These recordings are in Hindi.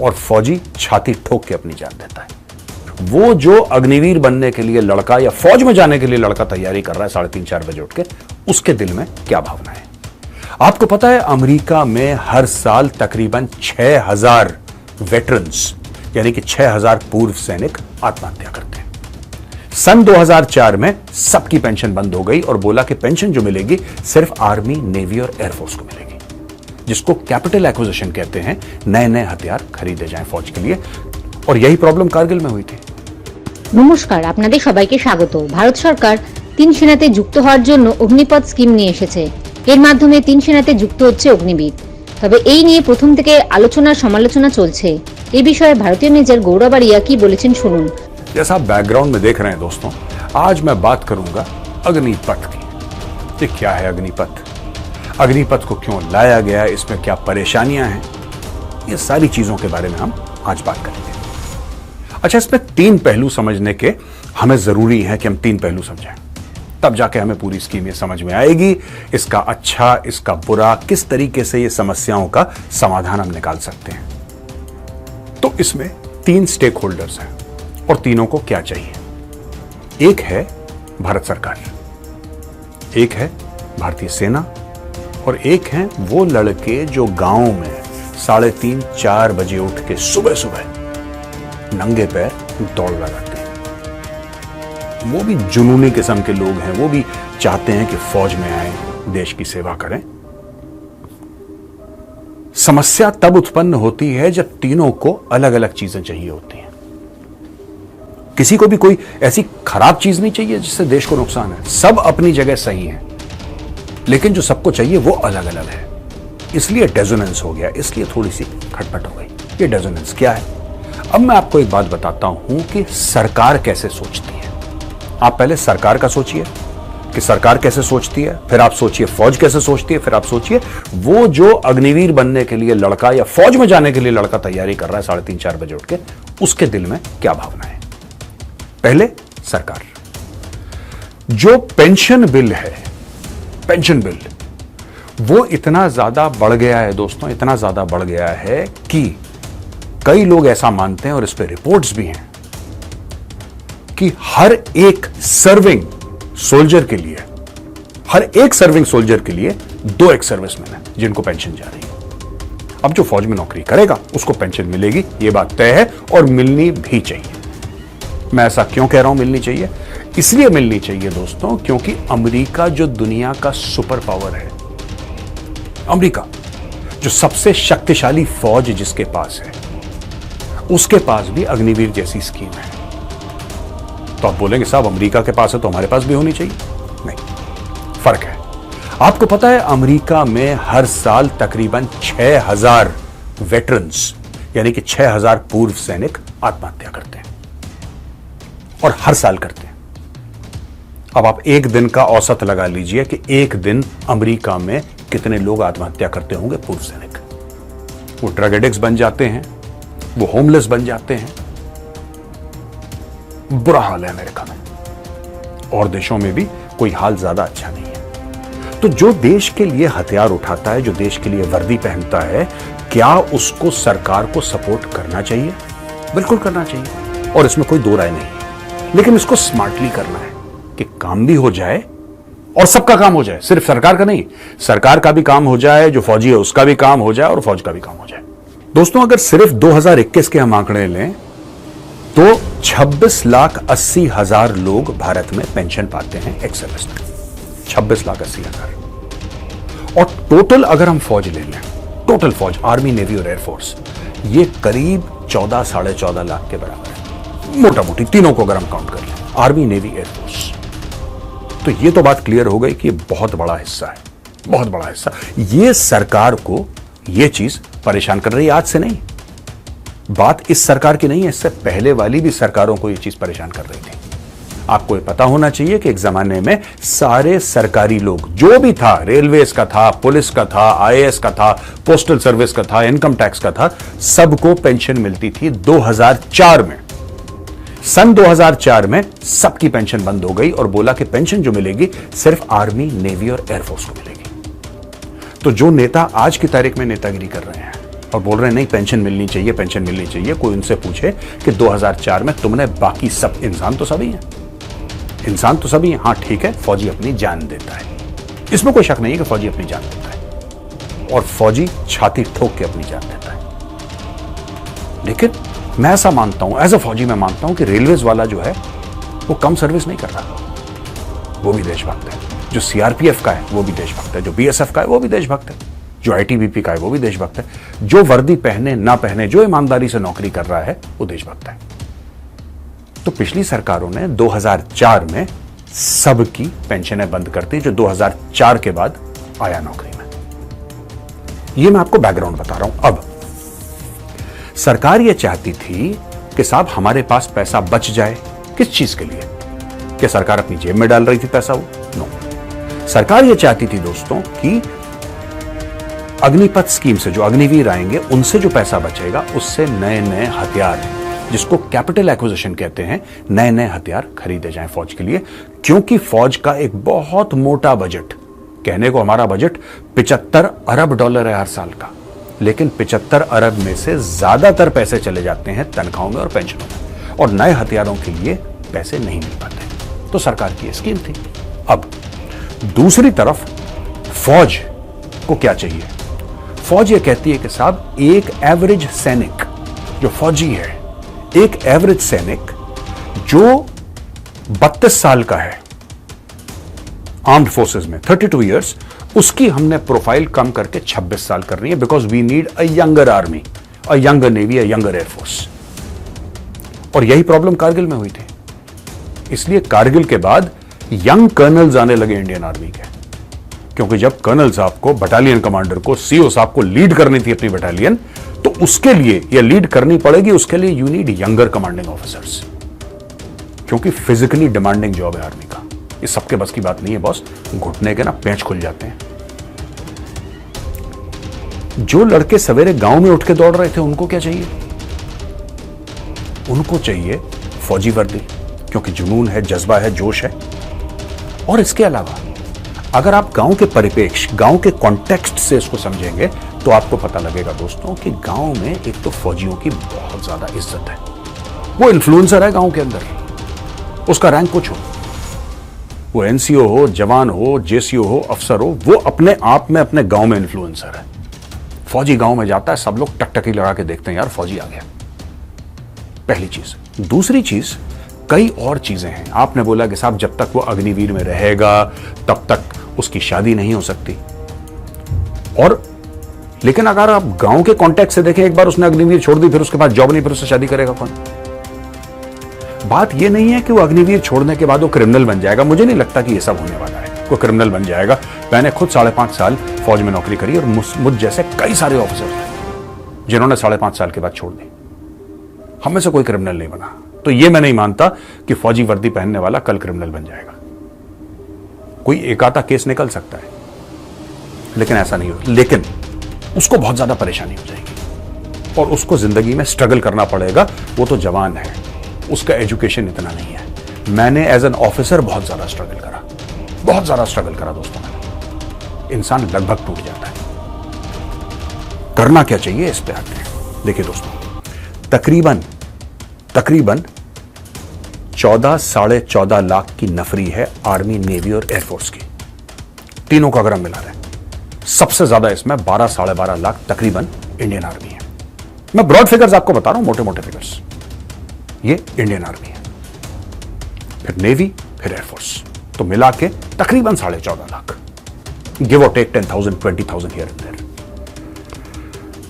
और फौजी छाती ठोक के अपनी जान देता है। वो जो अग्निवीर बनने के लिए लड़का या फौज में जाने के लिए लड़का तैयारी कर रहा है 3:30-4 बजे उठ के, उसके दिल में क्या भावना है? आपको पता है अमेरिका में हर साल तकरीबन 6000 वेटरन्स यानी कि 6000 पूर्व सैनिक आत्महत्या करते हैं। सन 2004 में सबकी पेंशन बंद हो गई और बोला कि पेंशन जो मिलेगी सिर्फ आर्मी, नेवी और एयरफोर्स को मिलेगी, जिसको कैपिटल एक्विजिशन कहते हैं। नए नए हथियार खरीदे जाएं फौज के लिए, और यही प्रॉब्लम कारगिल में हुई थी। নমস্কার, আপনাদের সবাইকে স্বাগত। ভারত সরকার 3 সেনাতে যুক্ত হওয়ার জন্য অগ্নিপথ স্কিম নিয়ে এসেছে। এর মাধ্যমে 3 সেনাতে যুক্ত হচ্ছে অগ্নিবীর। তবে এই নিয়ে প্রথম থেকে আলোচনা সমালোচনা চলছে। এই বিষয়ে ভারতীয় মেজর গৌরব আরিয়া কি বলেছেন শুনুন। जैसा आप बैकग्राउंड में देख रहे हैं दोस्तों, आज मैं बात करूंगा अग्निपथ की। ये क्या है अग्निपथ? अग्निपथ को क्यों लाया गया, इसमें क्या परेशानियां हैं, ये सारी चीजों के बारे में हम आज बात करेंगे। अच्छा, इसमें 3 पहलू समझने के हमें जरूरी है कि हम 3 पहलू समझें, तब जाके हमें पूरी स्कीम ये समझ में आएगी। इसका अच्छा, इसका बुरा, किस तरीके से ये समस्याओं का समाधान हम निकाल सकते हैं। तो इसमें 3 स्टेक होल्डर्स हैं और तीनों को क्या चाहिए। एक है भारत सरकार, एक है भारतीय सेना, और एक हैं वो लड़के जो गांव में 3:30-4 बजे उठ के सुबह सुबह नंगे पैर दौड़ लगाते हैं। वो भी जुनूनी किस्म के लोग हैं, वो भी चाहते हैं कि फौज में आए, देश की सेवा करें। समस्या तब उत्पन्न होती है जब तीनों को अलग अलग चीजें चाहिए होती हैं। किसी को भी कोई ऐसी खराब चीज नहीं चाहिए जिससे देश को नुकसान है। सब अपनी जगह सही है, लेकिन जो सबको चाहिए वो अलग अलग है। इसलिए डेजोनेंस हो गया, इसलिए थोड़ी सी खटपट हो गई। ये डेजोनेंस क्या है? अब मैं आपको एक बात बताता हूं कि सरकार कैसे सोचती है। आप पहले सरकार का सोचिए कि सरकार कैसे सोचती है, फिर आप सोचिए फौज कैसे सोचती है, फिर आप सोचिए वो जो अग्निवीर बनने के लिए लड़का या फौज में जाने के लिए लड़का तैयारी कर रहा है 3:30-4 बजे उठ के, उसके दिल में क्या भावना है। पहले सरकार, जो पेंशन बिल है, पेंशन बिल वो इतना ज्यादा बढ़ गया है दोस्तों, इतना ज्यादा बढ़ गया है कि कई लोग ऐसा मानते हैं, और इस पे रिपोर्ट्स भी हैं, कि हर एक सर्विंग सोल्जर के लिए, हर एक सर्विंग सोल्जर के लिए 2 एक्स सर्विसमैन हैं जिनको पेंशन जा रही है। अब जो फौज में नौकरी करेगा उसको पेंशन मिलेगी, ये बात तय है, और मिलनी भी चाहिए। मैं ऐसा क्यों कह रहा हूं मिलनी चाहिए? इसलिए मिलनी चाहिए दोस्तों क्योंकि अमेरिका जो दुनिया का सुपर पावर है, अमेरिका जो सबसे शक्तिशाली फौज जिसके पास है, उसके पास भी अग्निवीर जैसी स्कीम है। तो आप बोलेंगे साहब अमेरिका के पास है तो हमारे पास भी होनी चाहिए। नहीं, फर्क है। आपको पता है अमेरिका में हर साल तकरीबन 6000 वेटरन्स यानी कि 6000 पूर्व सैनिक आत्महत्या करते हैं, और हर साल करते हैं। अब आप एक दिन का औसत लगा लीजिए कि एक दिन अमेरिका में कितने लोग आत्महत्या करते होंगे पूर्व सैनिक। वो ड्रग एडिक्ट्स बन जाते हैं, वो होमलेस बन जाते हैं। बुरा हाल है अमेरिका में, और देशों में भी कोई हाल ज्यादा अच्छा नहीं है। तो जो देश के लिए हथियार उठाता है, जो देश के लिए वर्दी पहनता है, क्या उसको सरकार को सपोर्ट करना चाहिए? बिल्कुल करना चाहिए, और इसमें कोई दो राय नहीं है। लेकिन इसको स्मार्टली करना है कि काम भी हो जाए और सबका काम हो जाए, सिर्फ सरकार का नहीं। सरकार का भी काम हो जाए, जो फौजी है उसका भी काम हो जाए, और फौज का भी काम हो जाए। दोस्तों, अगर सिर्फ 2021 के हम आंकड़े लें तो 26,80,000 लोग भारत में पेंशन पाते हैं एक्स सर्विस में। 26,80,000। और टोटल अगर हम फौज ले लें, टोटल फौज, आर्मी, नेवी और एयरफोर्स, ये करीब 14-14.5 लाख के बराबर है, मोटा मोटी तीनों को अगर हम काउंट कर लें, आर्मी, नेवी, एयरफोर्स। तो ये तो बात क्लियर हो गई कि ये बहुत बड़ा हिस्सा है, बहुत बड़ा हिस्सा। ये सरकार को ये चीज परेशान कर रही है। आज से नहीं, बात इस सरकार की नहीं है, इससे पहले वाली भी सरकारों को ये चीज परेशान कर रही थी। आपको ये पता होना चाहिए कि एक जमाने में सारे सरकारी लोग, जो भी था, रेलवेज का था, पुलिस का था, आईएएस का था, पोस्टल सर्विस का था, इनकम टैक्स का था, सबको पेंशन मिलती थी 2004 में। सन 2004 में सबकी पेंशन बंद हो गई और बोला कि पेंशन जो मिलेगी सिर्फ आर्मी, नेवी और एयरफोर्स को मिलेगी। तो जो नेता आज की तारीख में नेतागिरी कर रहे हैं, और बोल रहे हैं नहीं पेंशन मिलनी चाहिए, पेंशन मिलनी चाहिए। कोई उनसे पूछे कि 2004 में तुमने बाकी सब, इंसान तो सभी हैं, इंसान तो सभी हैं। हाँ ठीक है, फौजी अपनी जान देता है, इसमें कोई शक नहीं है कि फौजी अपनी जान देता है और फौजी छाती ठोक के अपनी जान देता है। लेकिन मैं ऐसा मानता हूं, एज अ फौजी मैं मानता हूं कि रेलवेज वाला जो है वो कम सर्विस नहीं कर रहा, वो भी देशभक्त है। जो सीआरपीएफ का है वो भी देशभक्त है, जो बीएसएफ का है वो भी देशभक्त है, जो आईटीबीपी का है वो भी देशभक्त है, जो वर्दी पहने ना पहने, जो ईमानदारी से नौकरी कर रहा है वो देशभक्त है। तो पिछली सरकारों ने 2004 में सबकी पेंशनें बंद कर दी, जो 2004 के बाद आया नौकरी में। ये मैं आपको बैकग्राउंड बता रहा हूं। अब सरकार ये चाहती थी कि साहब हमारे पास पैसा बच जाए, किस चीज के लिए? क्या सरकार अपनी जेब में डाल रही थी पैसा? वो नो, सरकार ये चाहती थी दोस्तों कि अग्निपथ स्कीम से जो अग्निवीर आएंगे उनसे जो पैसा बचेगा उससे नए नए हथियार, जिसको कैपिटल एक्विजिशन कहते हैं, नए नए हथियार खरीदे जाएं फौज के लिए। क्योंकि फौज का एक बहुत मोटा बजट, कहने को हमारा बजट 75 अरब डॉलर है हर साल का, लेकिन 75 अरब में से ज्यादातर पैसे चले जाते हैं तनख्वाहों में और पेंशनों में, और नए हथियारों के लिए पैसे नहीं मिल पाते। तो सरकार की स्कीम थी। अब दूसरी तरफ फौज को क्या चाहिए? फौज ये कहती है कि साहब एक एवरेज सैनिक जो फौजी है, एक एवरेज सैनिक जो 32 साल का है आर्म्ड फोर्सेस में, 32 इयर्स, उसकी हमने प्रोफाइल कम करके 26 साल करनी है, because we need a younger army, a younger navy, a younger air force. और यही प्रॉब्लम कारगिल में हुई थी। इसलिए कारगिल के बाद यंग कर्नल्स आने लगे इंडियन आर्मी के, क्योंकि जब कर्नल साहब को, बटालियन कमांडर को, सीओ साहब को लीड करनी थी अपनी बटालियन, तो उसके लिए यह लीड करनी पड़ेगी, उसके लिए you need younger commanding officers, क्योंकि फिजिकली डिमांडिंग जॉब है आर्मी का। ये सबके बस की बात नहीं है बॉस, घुटने के ना पेंच खुल जाते हैं। जो लड़के सवेरे गांव में उठ के दौड़ रहे थे उनको क्या चाहिए? उनको चाहिए फौजी वर्दी, क्योंकि जुनून है, जज्बा है, जोश है। और इसके अलावा अगर आप गांव के परिप्रेक्ष्य, गांव के कॉन्टेक्स्ट से इसको समझेंगे तो आपको पता लगेगा दोस्तों कि गांव में एक तो फौजियों की बहुत ज्यादा इज्जत है। वो इन्फ्लुएंसर है गांव के अंदर, उसका रैंक कुछ हो, वो एनसीओ हो, जवान हो, जेसीओ हो, अफसर हो, वो अपने आप में अपने गांव में इन्फ्लुएंसर है। फौजी गांव में जाता है, सब लोग टकटकी लगा के देखते हैं, यार फौजी आ गया। पहली चीज। दूसरी चीज, कई और चीजें हैं। आपने बोला कि साहब जब तक वो अग्निवीर में रहेगा तब तक उसकी शादी नहीं हो सकती, और लेकिन अगर आप गांव के कॉन्टेक्स्ट से देखें, एक बार उसने अग्निवीर छोड़ दी, फिर उसके बाद जॉब नहीं, फिर उससे शादी करेगा कौन? बात यह नहीं है कि वो अग्निवीर छोड़ने के बाद वो क्रिमिनल बन जाएगा। मुझे नहीं लगता कि ये सब होने वाला है, वो क्रिमिनल बन जाएगा। मैंने खुद 5.5 साल फौज में नौकरी करी और मुझ जैसे कई सारे ऑफिसर थे जिन्होंने 5.5 साल के बाद छोड़ दी। हम में से कोई क्रिमिनल नहीं बना। तो ये मैं नहीं मानता कि फौजी वर्दी पहनने वाला कल क्रिमिनल बन जाएगा। कोई एक आधा केस निकल सकता है, लेकिन ऐसा नहीं होगा। लेकिन उसको बहुत ज्यादा परेशानी हो जाएगी और उसको जिंदगी में स्ट्रगल करना पड़ेगा। वो तो जवान है, उसका एजुकेशन इतना नहीं है। मैंने एज एन ऑफिसर बहुत ज्यादा स्ट्रगल करा, बहुत ज्यादा स्ट्रगल करा दोस्तों। मैंने, इंसान लगभग टूट जाता है। करना क्या चाहिए इस पे आते हैं। देखिए दोस्तों, तकरीबन 14-14.5 लाख की नफरी है आर्मी, नेवी और एयरफोर्स की, तीनों का अगर हम मिला रहे। सबसे ज्यादा इसमें 12-12.5 लाख तकरीबन इंडियन आर्मी है। मैं ब्रॉड फिगर्स आपको बता रहा हूं, मोटे मोटे फिगर्स। ये इंडियन आर्मी है, फिर नेवी, फिर एयरफोर्स, तो मिला के तकरीबन 14.5 लाख, गिव और टेक 10,000 20,000 हियर एंड देयर।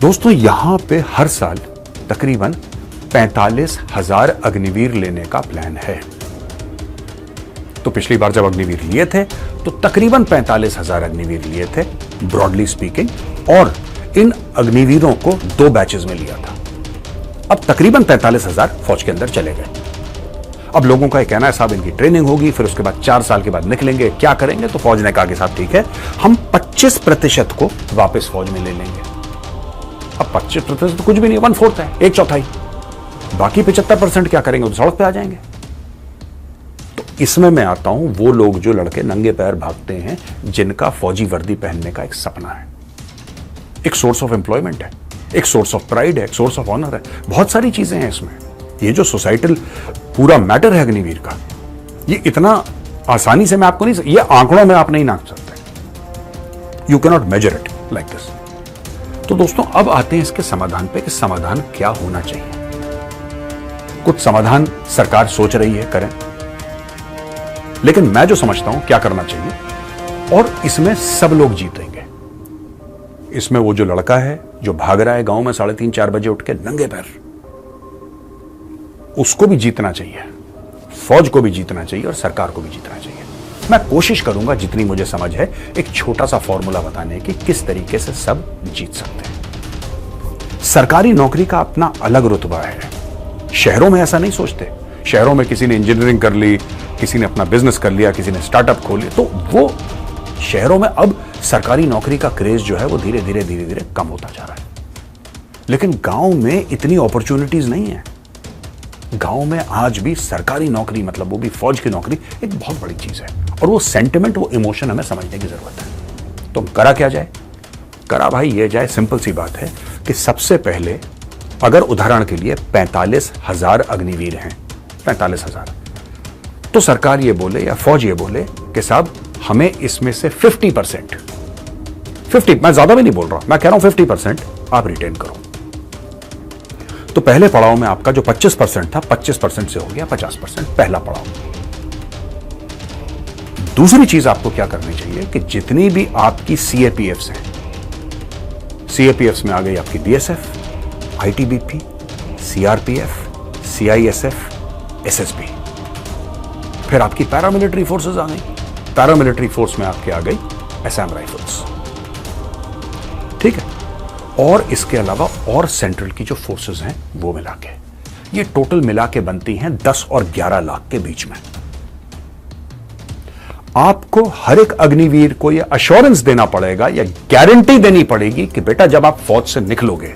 दोस्तों यहां पे हर साल तकरीबन 45,000 अग्निवीर लेने का प्लान है। तो पिछली बार जब अग्निवीर लिए थे तो तकरीबन 45,000 अग्निवीर लिए थे ब्रॉडली स्पीकिंग, और इन अग्निवीरों को 2 बैचेस में लिया था। अब तकरीबन 45,000 फौज के अंदर चले गए। अब लोगों का कहना है साहब इनकी ट्रेनिंग होगी, फिर उसके बाद 4 साल के बाद निकलेंगे, क्या करेंगे? तो फौज ने कहा कि साहब ठीक है, हम 25% को वापस फौज में ले लेंगे। अब 25% तो कुछ भी नहीं, 1/4 है, 1/4। बाकी 75% क्या करेंगे? तो सड़क पे आ जाएंगे। तो इसमें मैं आता हूं वो लोग, जो लड़के नंगे पैर भागते हैं, जिनका फौजी वर्दी पहनने का एक सपना है, एक सोर्स ऑफ एम्प्लॉयमेंट है। एक सोर्स ऑफ प्राइड है, एक सोर्स ऑफ ऑनर है, बहुत सारी चीजें हैं इसमें। ये जो सोसाइटल पूरा मैटर है अग्निवीर का, ये इतना आसानी से मैं आपको नहीं, ये आंकड़ों में आप नहीं नाप सकते। You can not measure it like this. तो दोस्तों अब आते हैं इसके समाधान पे कि समाधान क्या होना चाहिए। कुछ समाधान सरकार सोच रही है करें, लेकिन मैं जो समझता हूं क्या करना चाहिए, और इसमें सब लोग जीतेंगे। इसमें वो जो लड़का है जो भाग रहा है गांव में 3:30-4 बजे उठ के नंगे पैर, उसको भी जीतना चाहिए, फौज को भी जीतना चाहिए और सरकार को भी जीतना चाहिए। मैं कोशिश करूंगा जितनी मुझे समझ है एक छोटा सा फॉर्मूला बताने की किस तरीके से सब जीत सकते हैं। सरकारी नौकरी का अपना अलग रुतबा है। शहरों में ऐसा नहीं सोचते। शहरों में किसी ने इंजीनियरिंग कर ली, किसी ने अपना बिजनेस कर लिया, किसी ने स्टार्टअप खोल लिया, तो वो शहरों में अब सरकारी नौकरी का क्रेज जो है वो धीरे धीरे कम होता जा रहा है। लेकिन गांव में इतनी अपॉर्चुनिटीज नहीं है। गांव में आज भी सरकारी नौकरी, मतलब वो भी फौज की नौकरी, एक बहुत बड़ी चीज है, और वो सेंटिमेंट, वो इमोशन हमें समझने की जरूरत है। तो करा क्या जाए? करा भाई ये जाए, सिंपल सी बात है कि सबसे पहले अगर उदाहरण के लिए 45,000 अग्निवीर हैं, 45,000, तो सरकार ये बोले या फौज ये बोले कि साहब हमें इसमें से 50%, मैं ज्यादा भी नहीं बोल रहा, मैं कह रहा हूं 50% आप रिटेन करो। तो पहले पड़ाव में आपका जो 25% था, 25% से हो गया 50%, पहला पड़ाव। दूसरी चीज आपको क्या करनी चाहिए कि जितनी भी आपकी सीएपीएफ्स हैं, सीएपीएफ्स में आ गई आपकी BSF, ITBP, CRPF, CISF, SSB, फिर आपकी पैरामिलिट्री फोर्सेस आ गई। पैरामिलिट्री फोर्स में आपके आ गई असम राइफल्स, ठीक है, और इसके अलावा और सेंट्रल की जो फोर्सेस हैं वो मिला के, ये टोटल मिला के बनती हैं 10 और 11 लाख के बीच में। आपको हर एक अग्निवीर को यह अश्योरेंस देना पड़ेगा या गारंटी देनी पड़ेगी कि बेटा जब आप फौज से निकलोगे,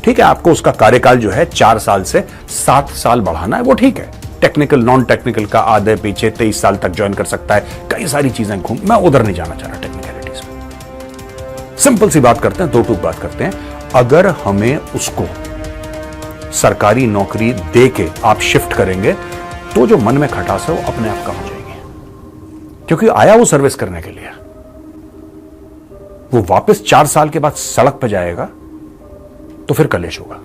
ठीक है, आपको उसका कार्यकाल जो है 4 साल से 7 साल बढ़ाना है, वो ठीक है। टेक्निकल नॉन टेक्निकल का आधे पीछे 23 साल तक ज्वाइन कर सकता है, कई सारी चीजें घूम, मैं उधर नहीं जाना चाह रहा टेक्निकलिटीज में। सिंपल सी बात करते हैं, दो टूक बात करते हैं। अगर हमें उसको सरकारी नौकरी दे के आप शिफ्ट करेंगे तो जो मन में खटास है वो अपने आप कम हो जाएगी, क्योंकि आया वो सर्विस करने के लिए। वो वापस 4 साल के बाद सड़क पर जाएगा तो फिर कलेश होगा।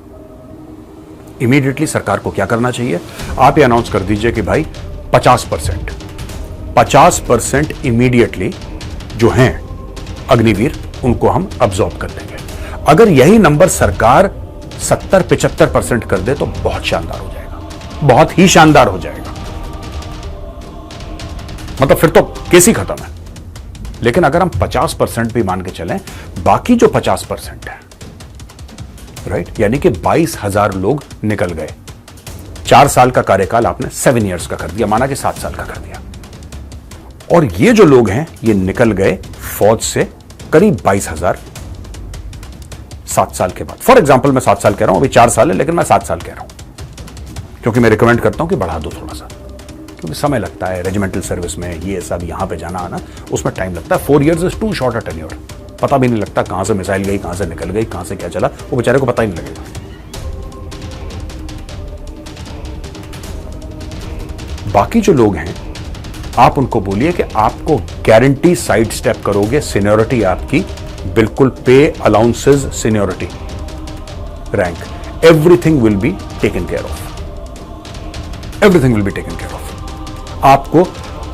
इमीडिएटली सरकार को क्या करना चाहिए? आप ये अनाउंस कर दीजिए कि भाई 50% इमीडिएटली जो हैं अग्निवीर उनको हम अब्सॉर्ब कर लेंगे। अगर यही नंबर सरकार 70-75% कर दे तो बहुत शानदार हो जाएगा, बहुत ही शानदार हो जाएगा। मतलब फिर तो केस ही खत्म है। लेकिन अगर हम 50% भी मान के चलें, बाकी जो 50% है, राइट, यानी कि 22,000 लोग निकल गए। 4 साल का कार्यकाल आपने 7 इयर्स का कर दिया, माना कि 7 साल का कर दिया, और ये जो लोग हैं ये निकल गए फौज से करीब 22,000 7 साल के बाद। फॉर एग्जाम्पल मैं 7 साल कह रहा हूं, अभी 4 साल है लेकिन मैं 7 साल कह रहा हूं, क्योंकि मैं रिकमेंड करता हूं कि बढ़ा दो थोड़ा सा, क्योंकि समय लगता है रेजिमेंटल सर्विस में, ये सब यहां पे जाना आना, उसमें टाइम लगता है। 4 years is too short a tenure. पता भी नहीं लगता कहां से मिसाइल गई, कहां से निकल गई, कहां से क्या चला, वो बेचारे को पता ही नहीं लगेगा। बाकी जो लोग हैं आप उनको बोलिए कि आपको गारंटी साइड स्टेप करोगे, सीनियोरिटी आपकी बिल्कुल, पे allowances, seniority, rank, everything will be taken care of, everything will be taken care of. आपको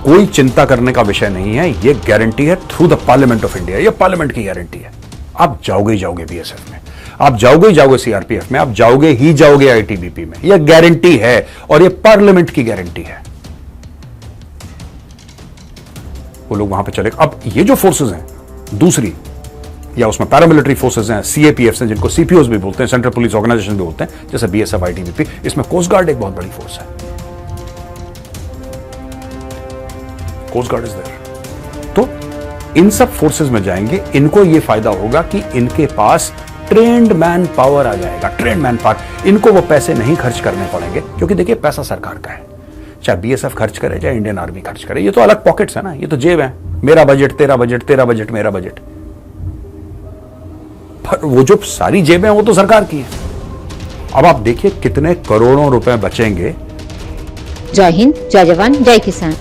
कोई चिंता करने का विषय नहीं है, ये गारंटी है through the parliament of India, ये पार्लियामेंट की गारंटी है। आप जाओगे ही जाओगे बीएसएफ में, आप जाओगे ही जाओगे सीआरपीएफ में, आप जाओगे ही जाओगे आईटीबीपी में, यह गारंटी है और यह पार्लियामेंट की गारंटी है। वो लोग वहां पे चले। अब ये जो फोर्सेस हैं दूसरी, या उसमें पैरामिलिट्री फोर्सेस हैं, सीएपीएफ हैं, जिनको सीपीओस भी बोलते हैं, सेंट्रल पुलिस ऑर्गेनाइजेशन भी बोलते हैं, जैसे बीएसएफ, आईटीबीपी, इसमें कोस्ट गार्ड एक बहुत बड़ी फोर्स है। Coast guard is there. तो इन सब फोर्सेस में जाएंगे, इनको यह फायदा होगा कि इनके पास ट्रेंड मैन पावर आ जाएगा, ट्रेंड मैन पावर। इनको वो पैसे नहीं खर्च करने पड़ेंगे, क्योंकि देखिए पैसा सरकार का है, चाहे बीएसएफ खर्च करे चाहे इंडियन आर्मी खर्च करे, ये तो अलग पॉकेट्स है ना, ये तो जेब है। मेरा बजट तेरा बजट, तेरा बजट मेरा बजट। पर वो जो सारी जेबें वो तो सरकार की हैं। अब आप देखिए कितने करोड़ों रुपए बचेंगे। जय हिंद, जय जवान, जय किसान।